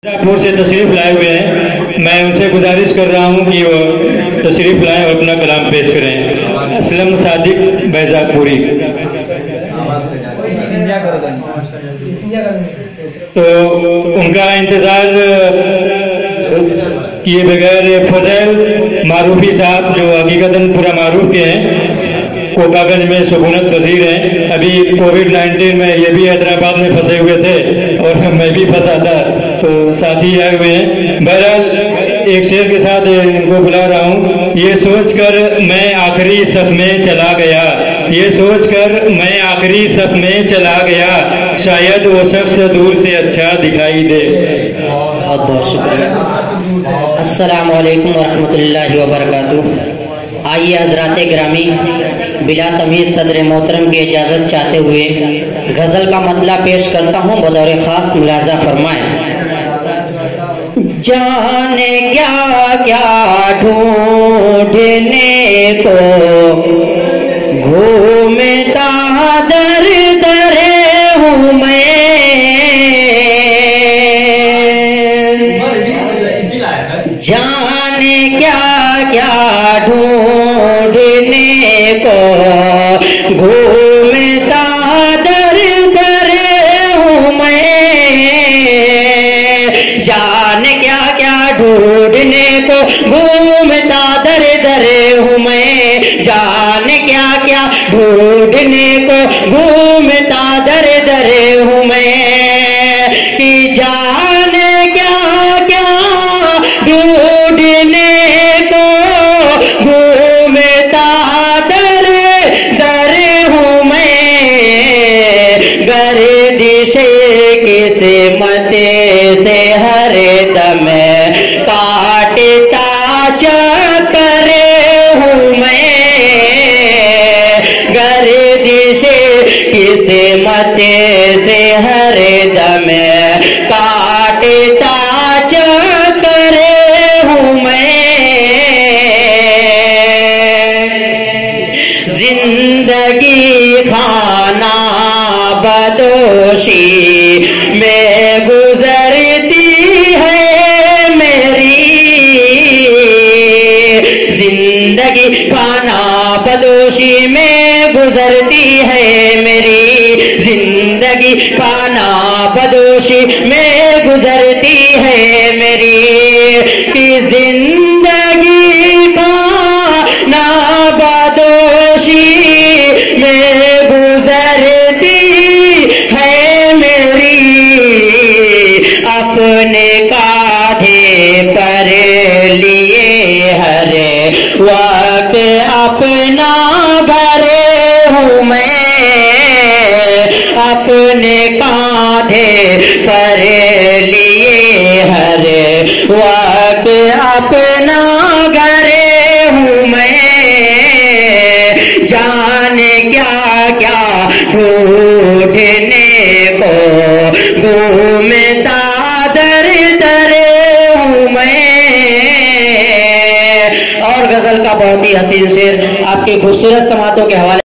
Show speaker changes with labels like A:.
A: پور سے تشریف لائے ہوئے ہیں، میں ان سے گزارش کر رہا ہوں کہ وہ تشریف لائیں اور اپنا کلام پیش کریں۔ اسلم صادق بیضاء پوری۔ تو ان کا انتظار کیے بغیر فضیل معروفی صاحب جو حقیقتاً پورا معروف کے ہیں، کوکا گنج میں سکونت پذیر ہیں، ابھی کووڈ-19 میں یہ بھی حیدرآباد میں پھنسے ہوئے تھے اور میں بھی پھنسا تھا، تو ساتھی آئے ہوئے ہیں۔ بہرحال ایک شعر کے ساتھ ان کو بلا رہا ہوں۔ یہ سوچ کر میں آخری صف میں چلا گیا، یہ سوچ کر میں آخری صف میں چلا گیا، شاید وہ شخص دور سے اچھا دکھائی دے۔
B: بہت بہت شکریہ۔ السلام علیکم ورحمۃ اللہ وبرکاتہ۔ آئیے حضرات گرامی، بلا تمیز صدر محترم کی اجازت چاہتے ہوئے غزل کا مطلع پیش کرتا ہوں، بطور خاص ملاحظہ فرمائیں۔ جانے کیا کیا ڈھونڈنے کو گھومتا در در ہوں میں، جانے کیا کیا ڈھونڈنے کو گھومتا در در ہوں میں، جانے کیا کیا ڈھونڈنے کو گھومتا در در ہوں میں، جانے کیا کیا ڈھونڈنے کو گھومتا در در ہوں میں، کہ جانے کیا کیا ڈھونڈنے کو گھومتا در در ہوں میں، گردش قسمت سے ہر دم کاٹتا چکر ہوں میں، گردش قسمت سے ہر دم کاٹتا چکر ہوں میں، زندگی خانہ بدوشی میں گزرتی ہے میری، زندگی خانہ بدوشی میں گزرتی ہے میری، زندگی خانہ بدوشی میں گزرتی ہے میری، کہ زندگی خانہ بدوشی میں گزرتی ہے میری، اپنے کاندھے پر لیے ہر وقت اپنا گھر ہوں میں، اپنے کاندھے پر لیے ہر وقت اپنا گھر ہوں میں، جانے کیا کیا ڈھونڈنے کو گھومتا در در ہوں میں۔ اور غزل کا بہت ہی حسین شعر آپ کی خوبصورت سماعتوں کے حوالے